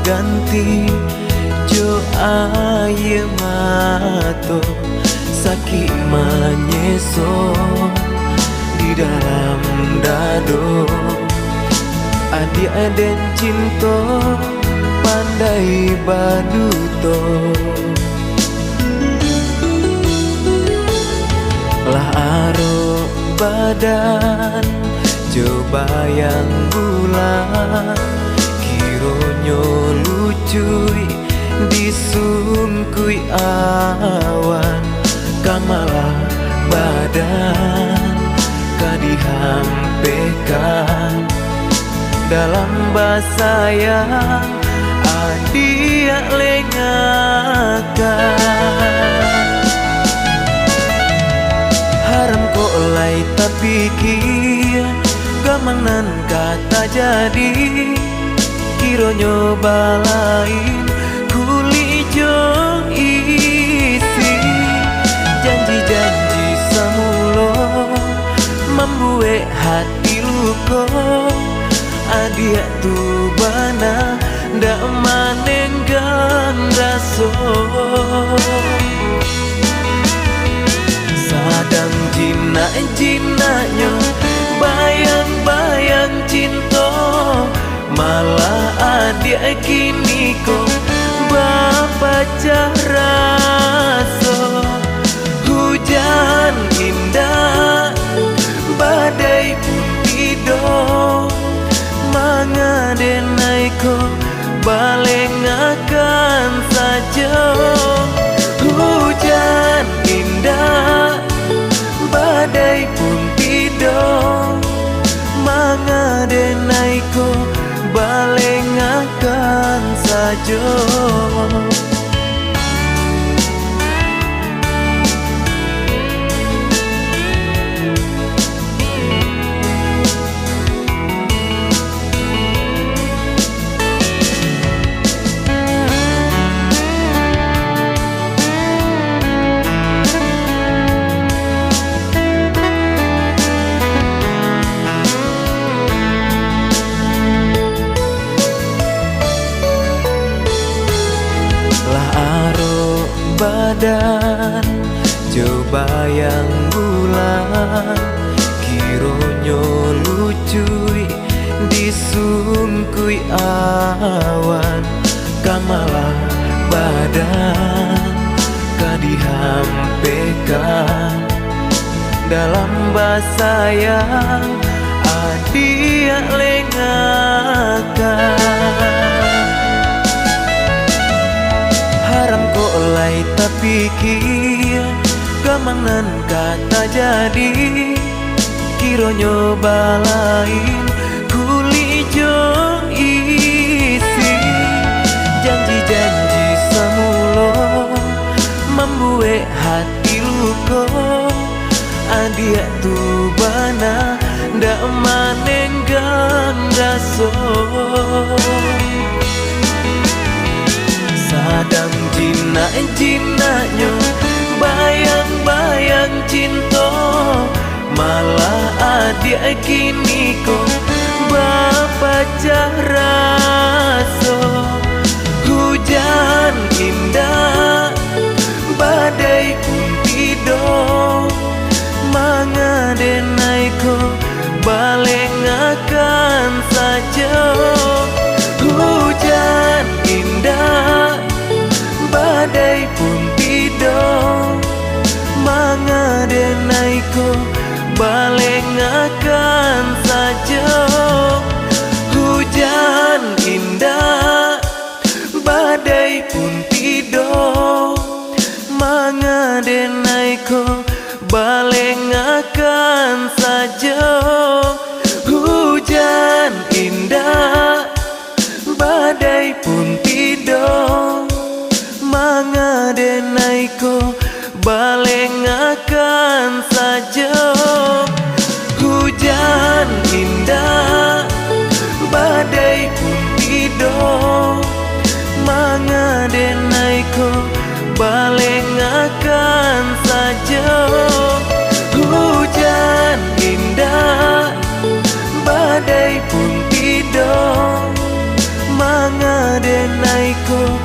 ganti jo aye mato sakit menyeso di dalam dado. Adik aden cinta pandai baduto, lah aro badan coba yang bulan kironyo lucui disungkui awan kamalah badan kadihampekan dalam bahasa yang adia lengakan. Haram kok lai tapi kia gamanan kata jadi kironyo balain kuli jong isi janji-janji samulo membuat hati luko. Adia tu bana ndak manenggang raso sadang jinak-jinaknya bayang-bayang cinta malah adia kini kok bapaca raso. Hujan indah badai pun tidur mangadenai ko balengakan saja. Hujan indah badai pun tidur mangadenai ko balengakan saja. Badan coba yang bulan kironyo lucui disungkui awan kamalah badan kadihampekan dalam bahasa yang adia lengakan. Haram kok lai tapi kia gamanan kata jadi kironyo balain kuli jong isi janji-janji samulo membuat hati luko. Adia tu bana ndak manenggang raso sadang jinak-jinaknya bayang-bayang cinta malah adik kini kok bapaca raso. Hujan indah badai pun tidur mangadenai ko balengakan saja. Hujan indah badai pun tidur mangadenai ko balengakan saja. Hujan indah badai pun tidur mangadenai ko balengakan saja. Hujan indah badai pun tidur mangadenai ko balengakan saja. Hujan indah badai pun tidur mangadenai ko balengakan saja. Hujan indah badai pun tidur mangadenai hatiku